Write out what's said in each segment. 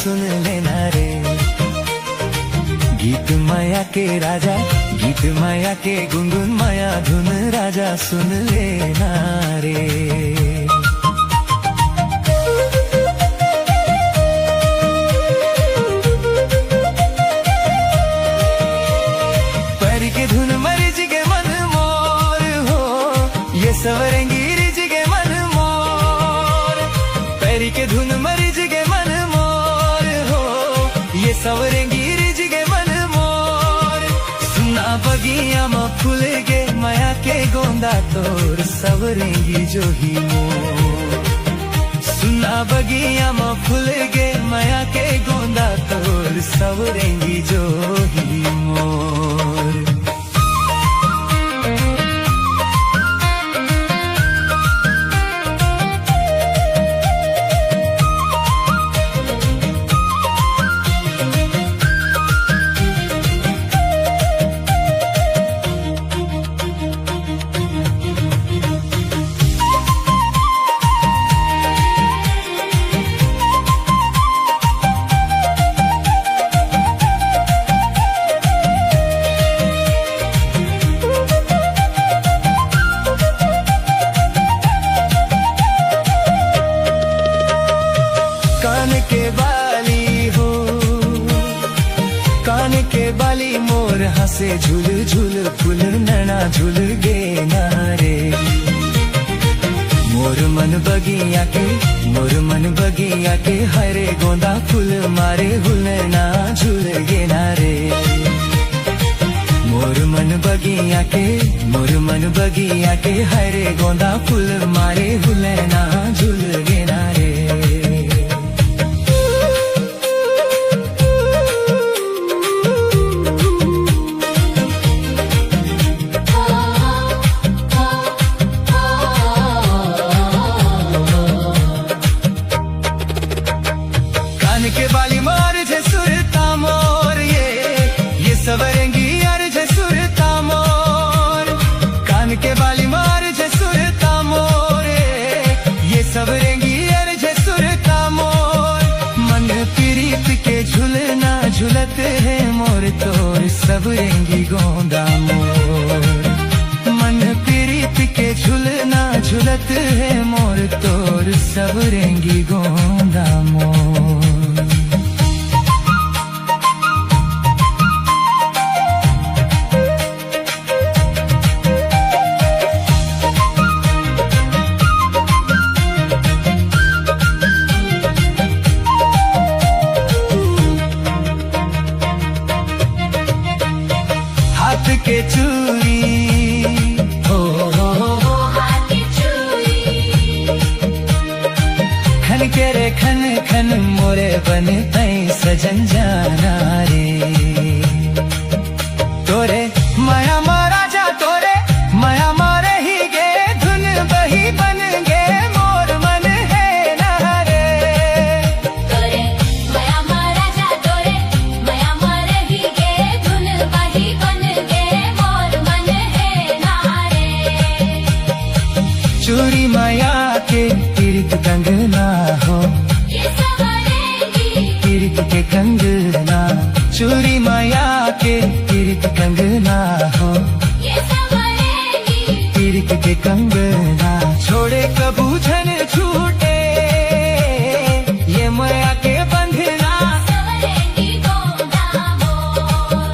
सुन लेना रे। गीत माया के राजा, गीत माया के गुनगुन माया धुन राजा सुन लेना रे। पैर के धुन मरिज के मन मोर हो, ये सवरेंगी रिज के मन मोर। पैर के धुन मरिज के मन मोर हो, ये सवरेंगी रिज के मन मोर। सुना बगिया में फूल गे माया के गोंदा तोर सवरेंगी जो ही मोर। सुना बगिया में फूल गे माया के गोंदा तोर सवरेंगी जो ही मोर। कान के बाली हो, कान के बाली मोर हंसे झूल झूल फूल नैना झूल गे नारे। मोर मन बगिया के, मोर मन बगिया के हरे गोंदा फूल मारे हुलना झूल गे नारे। मोर मन बगिया के, मोर मन बगिया के हरे गोंदा फूल मारे हुलना झूल गे नारे। कान के बाली मार जे सुरता मोर, ये सवरेंगी यार जे सुरता मोर। कान के बाली मार जे सुरता मोर, ये सवरेंगी यार जे सुरता मोर। मन प्रीत के झुलना झुलत है मोर तोर सवरेंगी गोंदा मोर। मन प्रीत के झुलना झुलत है मोर तोर सवरेंगी गोंदा मोर। हाथ के चूड़ी हो, हाथ के चूड़ी खन के रे खन खन मोरे बन तई सजन जाना रे। तोरे माया मारा जा, तोरे माया मारे ही गे धुन बही बन गे मोर मन है ना रे। तोरे माया मारा जा, तोरे माया मारे ही गे धुन बही बन गे मोर मन है ना रे। चूड़ी माया के तीर्थ कंगना हो, ये सवरेंगी तीर्थ के कंगना। चूड़ी माया के तीर्थ कंगना हो, ये सवरेंगी तीर्थ के कंगना। छोड़े कबू झन छूटे ये माया के बंधना। सवरेंगी गोंदा मोर।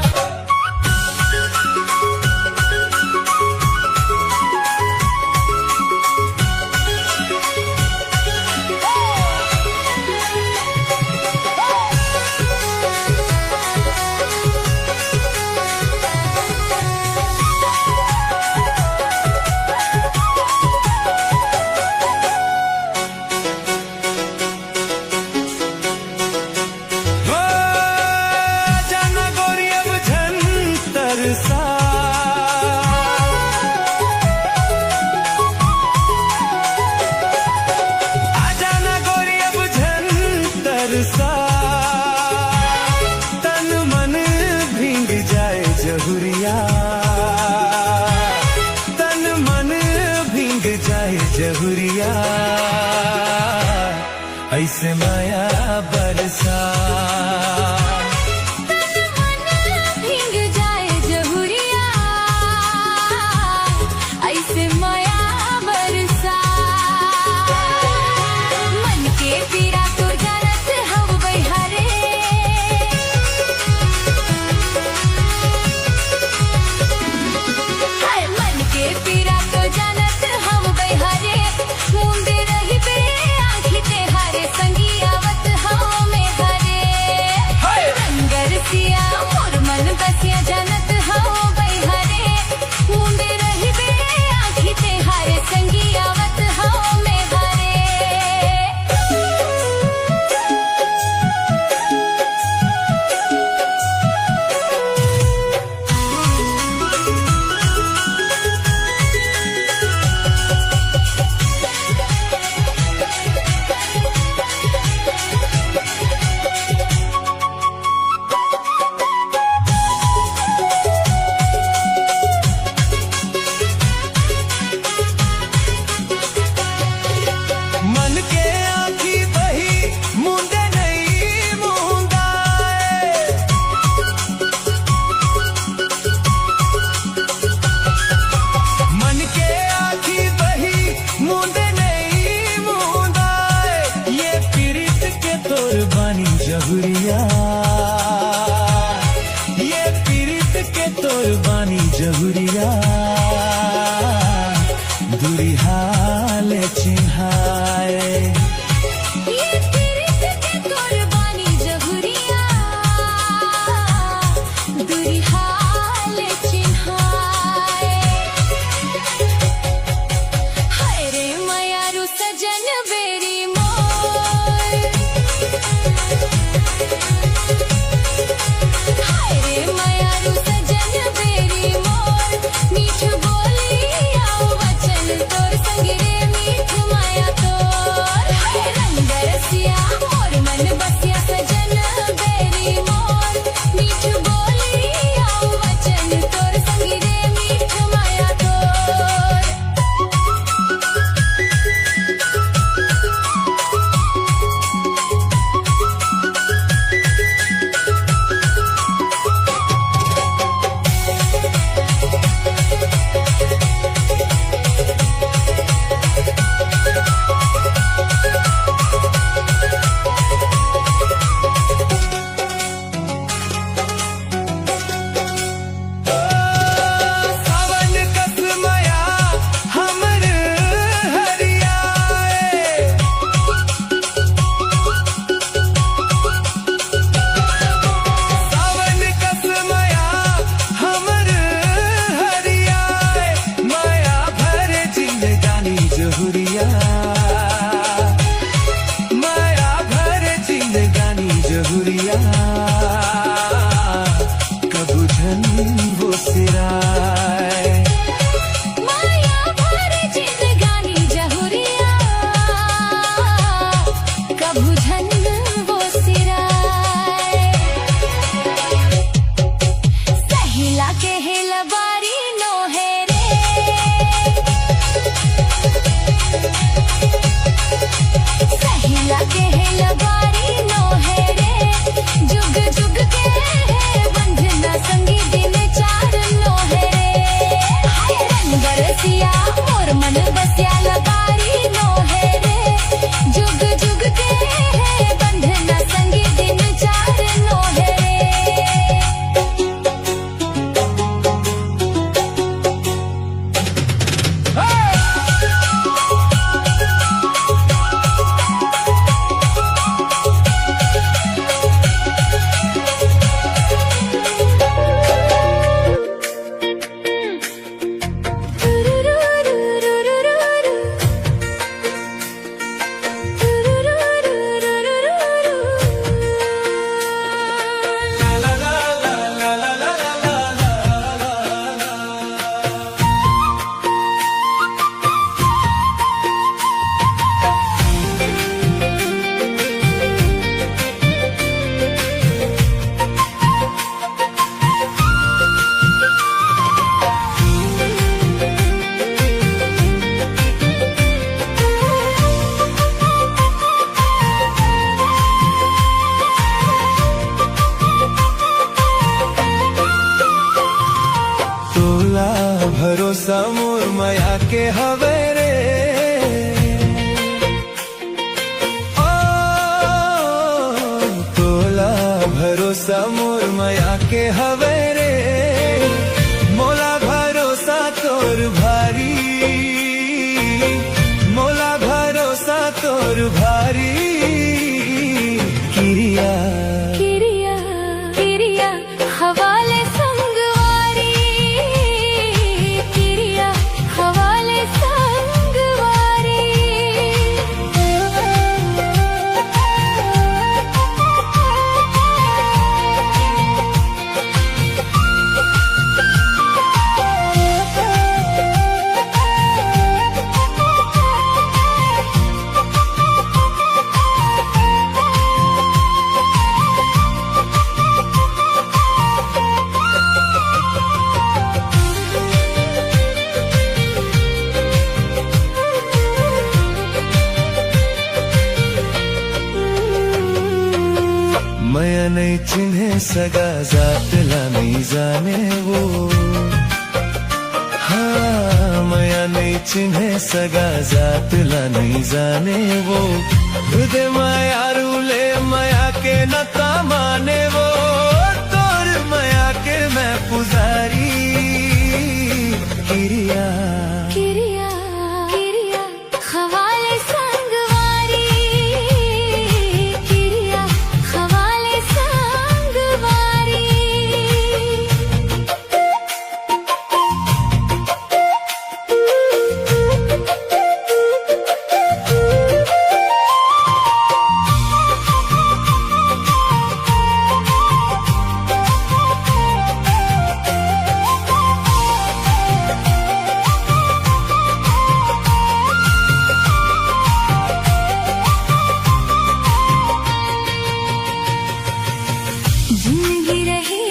जहुरिया दूरी हाल चिन्हाए ये तीर्थ के कुर्बानी जहुरिया दूरी हाल चिन्हाए हाय रे मयारू सजन बेरी मोर हाय रे मयारू सजन बेरी मोर मीठ बोली आओ वचन तोर संग रे मीठ माया तोर हाय रंग रसिया मोर मन बसिया सजन बेरी मोर मीठ बोली आओ वचन तोर संग रे मीठ माया तोर सावन कस माया हमर हरियाए सावन कस माया हमर हरियाए माया भरे जिंदगानी जहुरिया माया भरे जिंदगानी जहुरिया कबू झन वो सिराए माया भर जिंदगानी जहुरिया कभू झन वो सिराए सहिला के हेलबारी नो है रे सहिला के हेलबारी नो है रे जुग जुग के है बंधना संगी दिन चार नो है रे हाय रंग रसिया मोर मन बसिया लगारी नो है रे जुग जुग के है बंधना संगी दिन चार नो है रे तोला भरोसा मोर माया के हवे रे ओ तोला भरोसा मोर माया के हवे रे मोला भरोसा तोर भारी मोला भरोसा तोर भारी किरिया किरिया किरिया हवाले संगवारी किरिया हवाले संगवारी माया नहीं चिन्हे सगा जातला नहीं जाने वो हाँ माया नहीं चिन्हे सगा जातला नहीं जाने वो हृदय माया रूले माया के नता माने वो तोर माया के मैं पुजारी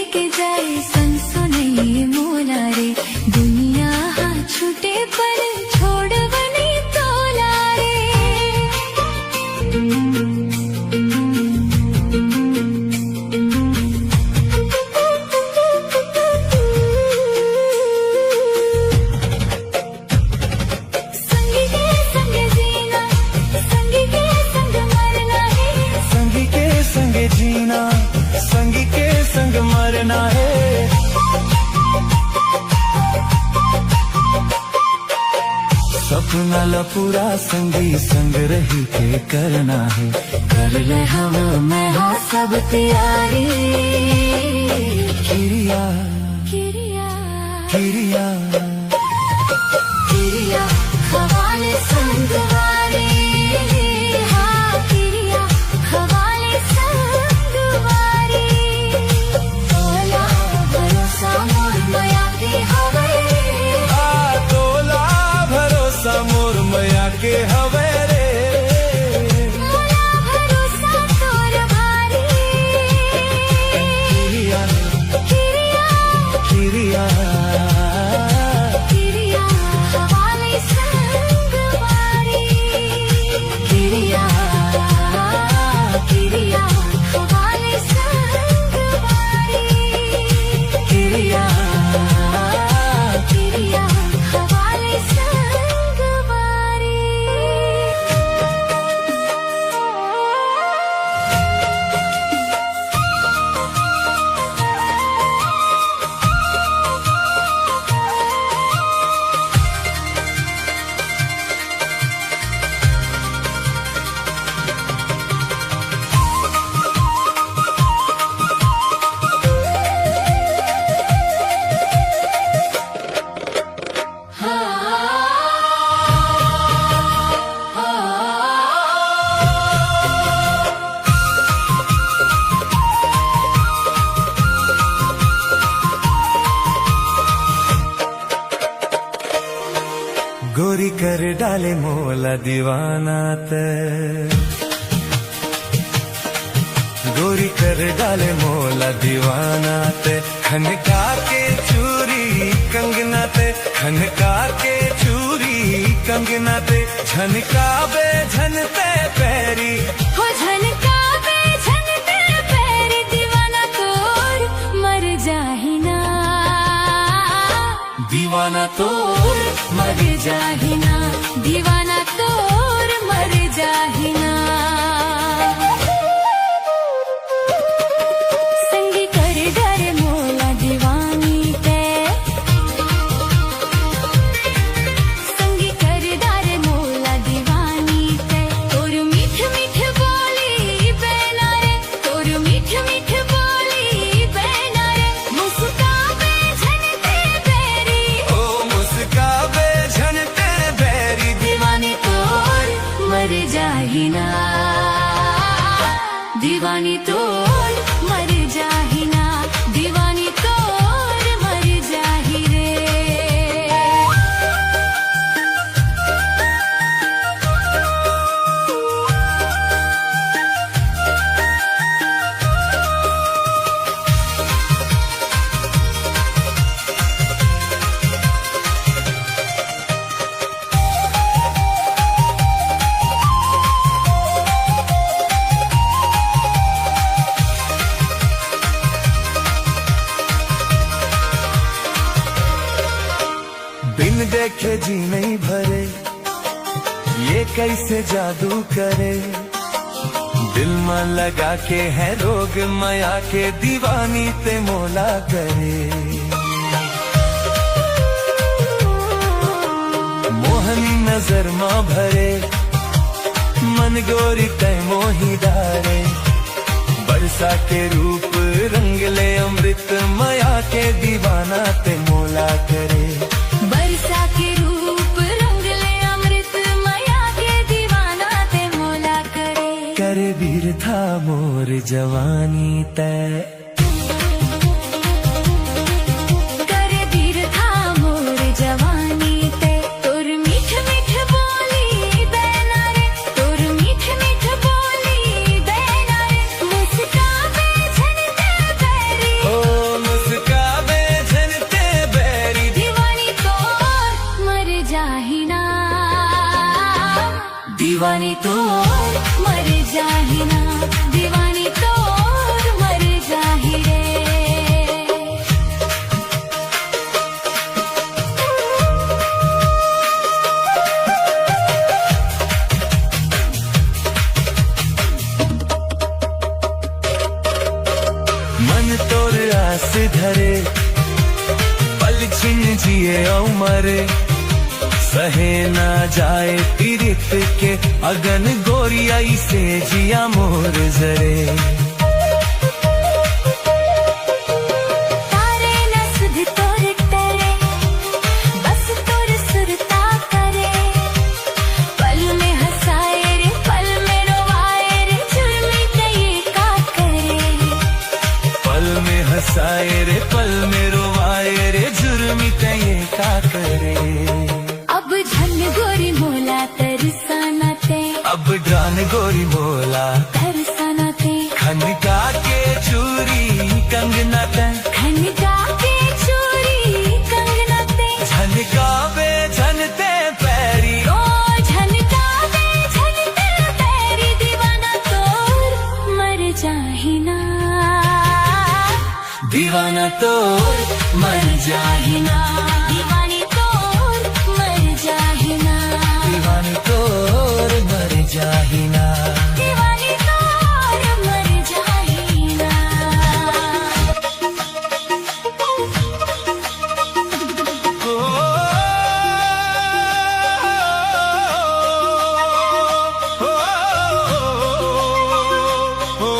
लेके जाए सनसनी मोला रे दुनिया छूटे पर छोड़ बनी तोला रे संगी के संग जीना संगी के संग मरना है संगी के संग जीना संगी के संग मरना है सपना ला पूरा संगी संग रही के करना है कर ले हम मैं हाँ सब तैयारी किरिया किरिया किरिया किरिया हवाले संगवारी हाँ किरिया हवाले संगवारी तोला भरोसा मोर माया के हवे तोला भरोसा मोर मया के हवे रे मोला भरोसा तोर भारी किरिया किरिया किरिया किरिया हवाले संगवारी किरिया किरिया हवाले संगवारी किरिया किरिया हवाले संगवारी गोरी कर डाले मोला दीवाना ते गोरी कर डाले मोला दीवाना ते खनका के चूरी कंगना ते खनका के चूरी कंगना ते झनका बे झनते पैरी हो झनका बे झनते पैर दीवाना तोर मर जाहिना दीवाना तोर मर जाहिना दीवाना तोर मर जाहिना संगी कर डर मोला दीवानी ते संगी कर डर मोला दीवानी ते तोर मीठ मीठ बोली बैना रे तोर मीठ मीठ बोली बैना रे मुस्काबे झनते बेरी ओ मुस्काबे झनते बैरी दीवानी तोर मर जाहिना दीवानी तोर मर जाहिना दीवानी तोर मर जाहि रे बिन देखे जी नहीं भरे ये कैसे जादू करे दिल में लगा के है रोग माया के दीवानी ते मोला करे मोहनी नजर माँ भरे मन गोरी तय मोही डारे बरसा के रूप रंग ले अमृत माया के दीवाना ते मोला करे बरसा के रूप रंग ले अमृत माया के दीवाना ते मोला करे वीर था मोर जवानी तय करे वीर था मोर जवानी ते तोर मीठ मीठ बोली बैना रे तोर मीठ मीठ बोली बैना रे मुस्काबे झनते पैरी ओ धरे, पल छिन जिए और मरे, सहे ना जाए पीरित के अगन गोरियाई से जिया मोर जरे। तारे न सुध तोर टरे, बस तोर सुरता करे, पल में हंसाए रे पल में रोवाए रे, जुल्मी कई का करे। पल में हंसाए रे पल में रोवाए रे, जुर्मी तये का करे। अब झन गोरी मोला तरसाना ते, अब डान गोरी मोला तरसाना ते, खनका के चूरी कंगना ते, खनका के चूरी कंगना ते, झनकावे झनते पैरी, ओ झनकावे झनते पैरी, दीवाना तोर मर जाहि ना, दीवाना तोर मर जाहि ना, दीवानी तोर मर जाहि ना, दीवानी तोर मर जाहि ना। दीवानी तोर मर जाहि ना। ओ, ओ, ओ,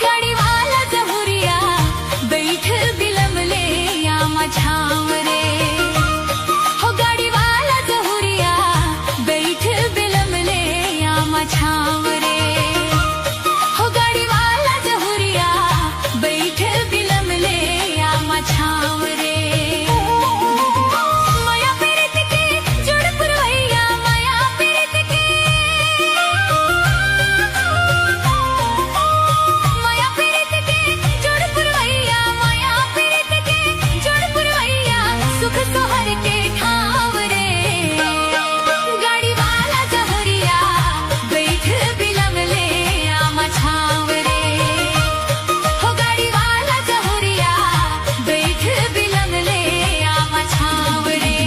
गाड़ी वाला जहुरिया बैठ बिलम ले या मझाम रे, हो गाड़ी वाला जहुरिया बैठ बिलम ले या मझाम रे, हो गाड़ी वाला जहुरिया बैठ बिलम ले या मझाम रे। माया पीरित के जुड़ पुरवैया, माया पीरित के, माया पीरित के जुड़ पुरवैया, माया पीरित के जुड़ पुरवैया, सुख सोहर के ठाव रे। गाड़ी वाला जहुरिया बैठ बिलम ले आमा छाव रे, हो गाड़ी वाला जहुरिया बैठ बिलम ले आमा छाव रे।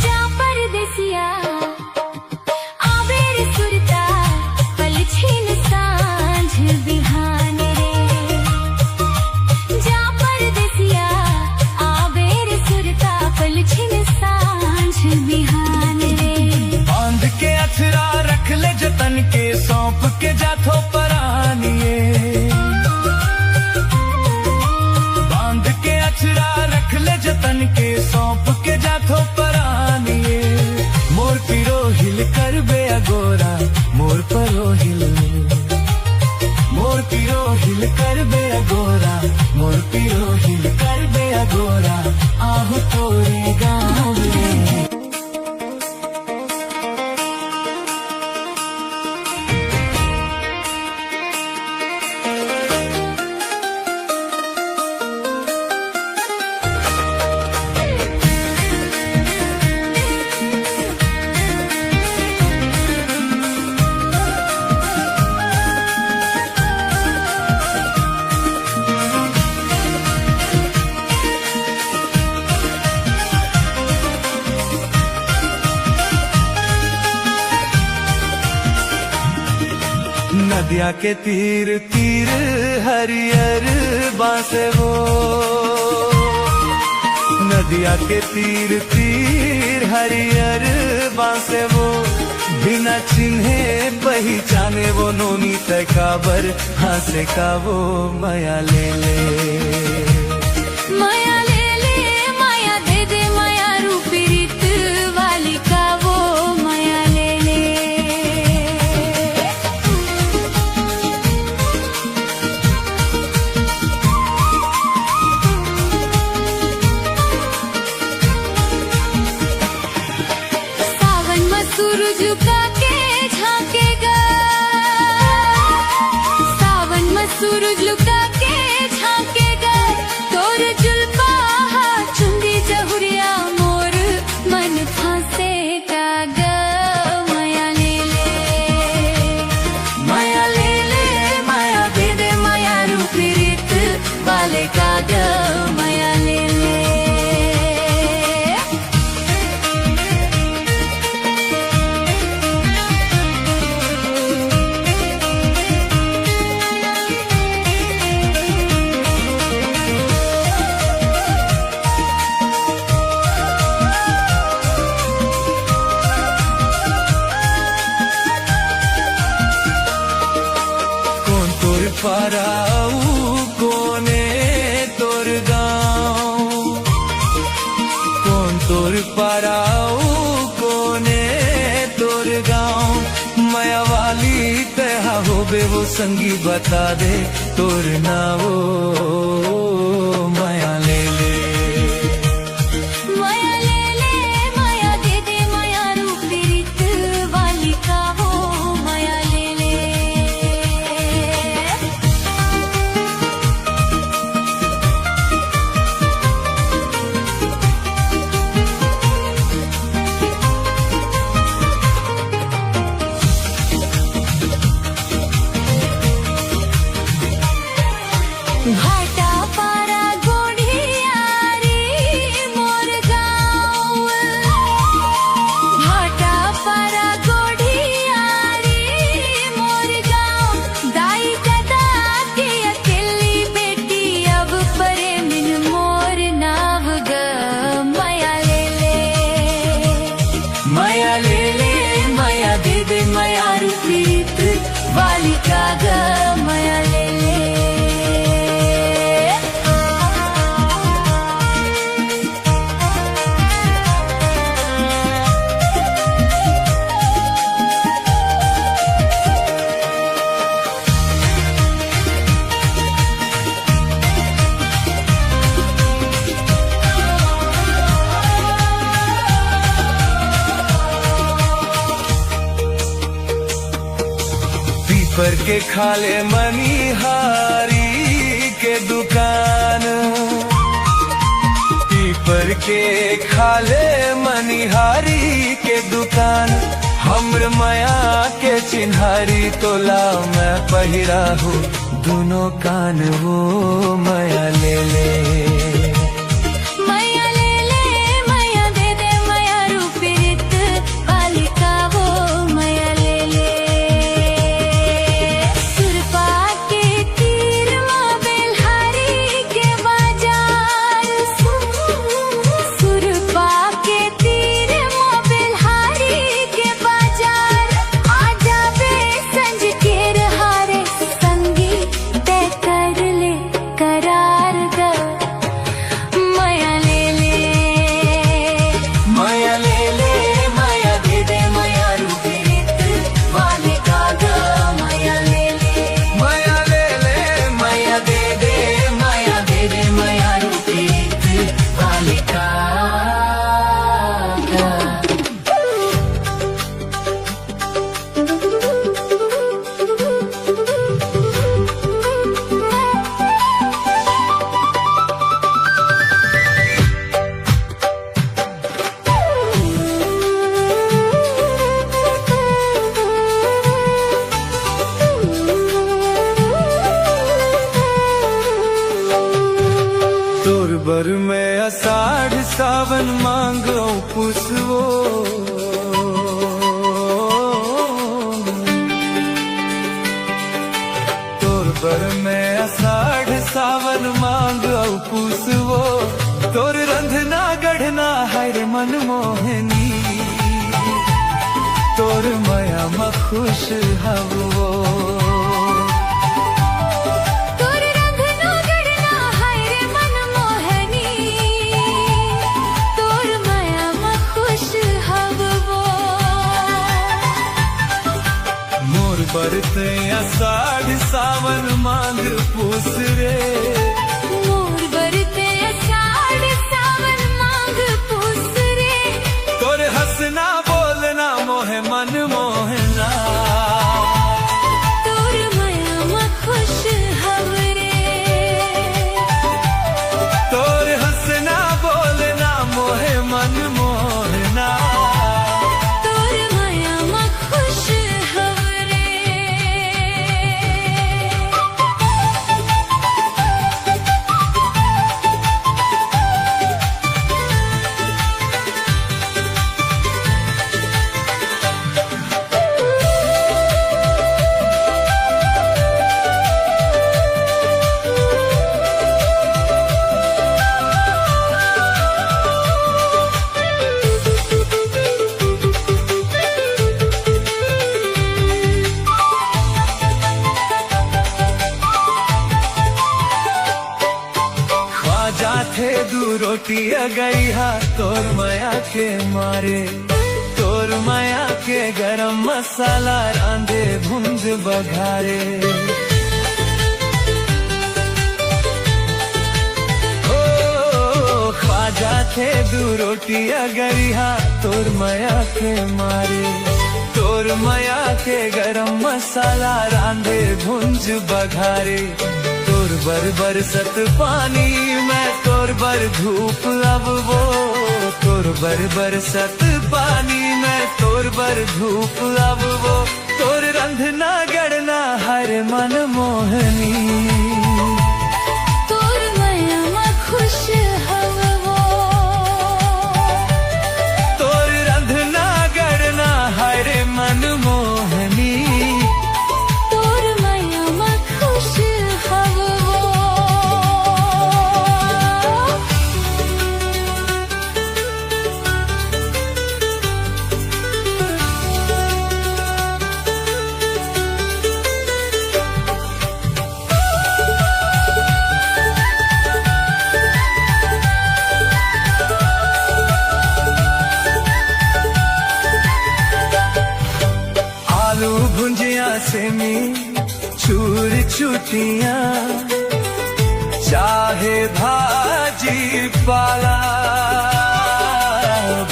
जा परदेसिया आवेर सुरता, पल छिन सांझ बिहान रे। जा परदेसिया आवेर सुरता, पल छिन सांझ बिहान रे। बांध के अथरा रख ले जतन के, सौंप के जाथो परानिए, बांध के अथरा रख ले जतन के, सौंप के जाथो परानिए। मोर पिरो हिल कर बे अगोरा, मोर परो हिल, मोर पिरो हिल कर बे अगोरा, मोर पिरो हिल कर बे अगोरा, आहू तोरे गाँव रे। नदिया के तीर तीर हरियर बांसे वो, नदिया के तीर तीर हरियर बांसे वो, बिना चिन्हे पहचाने वो नोनी तकाबर, हासे का वो माया ले ले, माया ले ले, माया दे दे, माया रूपी रीत वाली का वो माया ले ले। झुका के झांकेगा, सावन में सूरज लुका के झांकेगा, तोर जुल्फा चुंदी जहुरिया मोर मन फांसेगा ग। माया ले ले, माया ले ले, माया दे दे, माया रूप रीत वाले का ग। माया ले ले, पाराऊ कोने तोर गाँव, कौन तोर पाराऊ कोने तोर गाँव। माया वाली तहा होबे वो संगी बता दे तोर नावो। माया ले ले, माया ले ले, माया दे दे, माया रूप रीत वाली का हो। माया ले ले, घाटा पारा गोढ़ियारी मोर गाँव, घाटा पारा गोढ़ियारी मोर गाँव। दाई दादा की अकेली बेटी अब परे मिन मोर नाव ग। माया ले ले, माया ले ले, माया दे दे, माया रूप रीत वाली का ग। माया ले ले, पीपर के खाले मनिहारी के दुकान, पीपर के खाले मनिहारी के दुकान। हमर माया के चिन्हारी तोला मैं पहिरा हूँ दोनों कान वो। माया ले ले, माया ले ले, माया दे दे, माया रूप रीत वाली का वो। माया ले ले, सुरपा के तीर माँ बेलहारी के बाजार, सुरपा के तीर माँ बेलहारी के बाजार। आ जावे संज के हारे संगी तय कर ले करार ग। माया ले ले, माया ले ले, माया दे दे, माया रूप रीत वाले का ग। माया ले ले, माया ले ले, माया दे दे, माया दे दे, माया रूप रीत वाले का ग। तोर बर में आषाढ़ सावन मांगो पुसवो। तोर बर में आषाढ़ सावन मांगो पुसवो। तोर रंधना गढ़ना हर मन मोहनी, तोर माया में खुश हवो। तोर रंगनो गढ़ना हाय रे मन मोहनी, तोर माया में खुश हवो। मोर बरते आषाढ़ सावन मांग पूस रे। मोर बरते आषाढ़ सावन मांग पूस रे। तोर हंसना बोलना मोहे मन गई तोर माया के मारे, तोर माया के गरम मसाला रांधे भुंज बघारे। ओ ख्वाजा थे दू रोटियां गरिहा तोर माया के मारे, तोर माया के गरम मसाला रांधे भुंज बघारे। तोर बर बरसत पानी मैं तोर बर धूप अब वो, तोर बर बरसत पानी मैं तोर बर धूप अब वो। तोर रंधना गड़ना हर मन मोहनी, तोर माया में खुश हव वो, तोर रंधना गड़ना हर मन मोहनी। तोर माया में खुश हव वो। आलू भुंजिया सेमी चूर चुटियां, चाहे भाजी पाला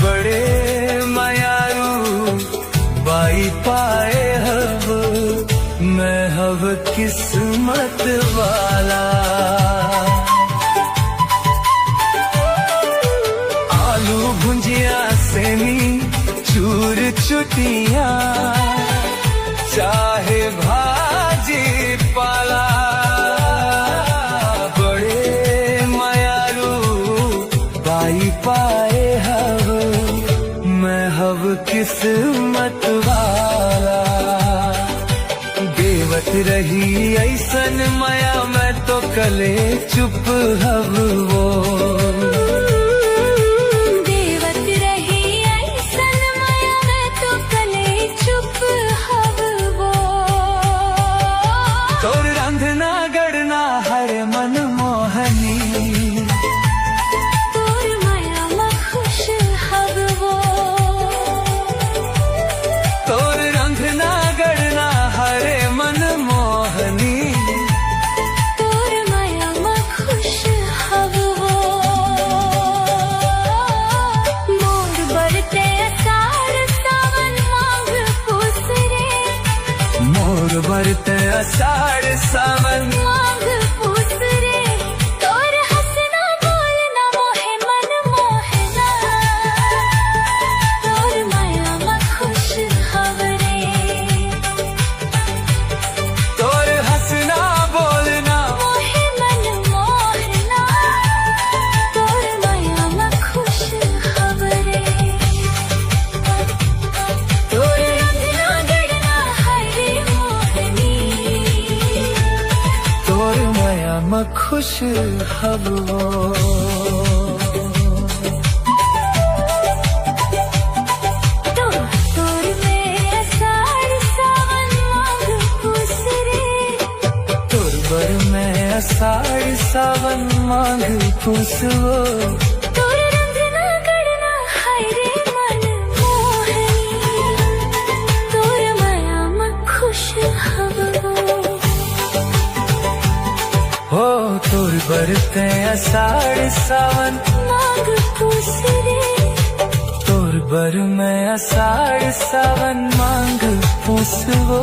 बड़े मयारू बाई पाए हव, मैं हव किस्मत वाला। आलू भुंजिया सेमी चूर चुटियां, चाहे भाजी पाला बड़े मयारू बाई पाए हव, मैं हव किस्मत वाला। देवत रही ऐसन माया मैं तो कले चुप हव वो, देवत रही ऐसन माया मैं तो कले चुप हव वो। तोर रंधना गड़ना हर मन मोहनी, तोर माया में खुश हव वो, तोर रंधना गड़ना हर मन मोहनी। तोर माया में खुश हव वो। मोर बरते असार सावन माघ पूस रे, मोर बरते अषाढ़ सावन माघ पूस रे। तोर हंसना बोलना मोहे मन मोहना, तोर माया में खुश हव रे। तोर हंसना बोलना मोहे मन मोहना, तोर माया में खुश हव रे। तोर रंधना गड़ना हरे मोहनी, तोर माया में खुश हव वो। तोर में असार सावन माघ पूस रे, तोर बर में अषाढ़ सावन माघ पूस वो। तोर रंधना गड़ना हरे मन मोहनी, तोर माया में खुश हव वो। हो तोर बरते अषाढ़ सावन माघ पूस रे, तोर बर में अषाढ़ सावन माघ पूस वो।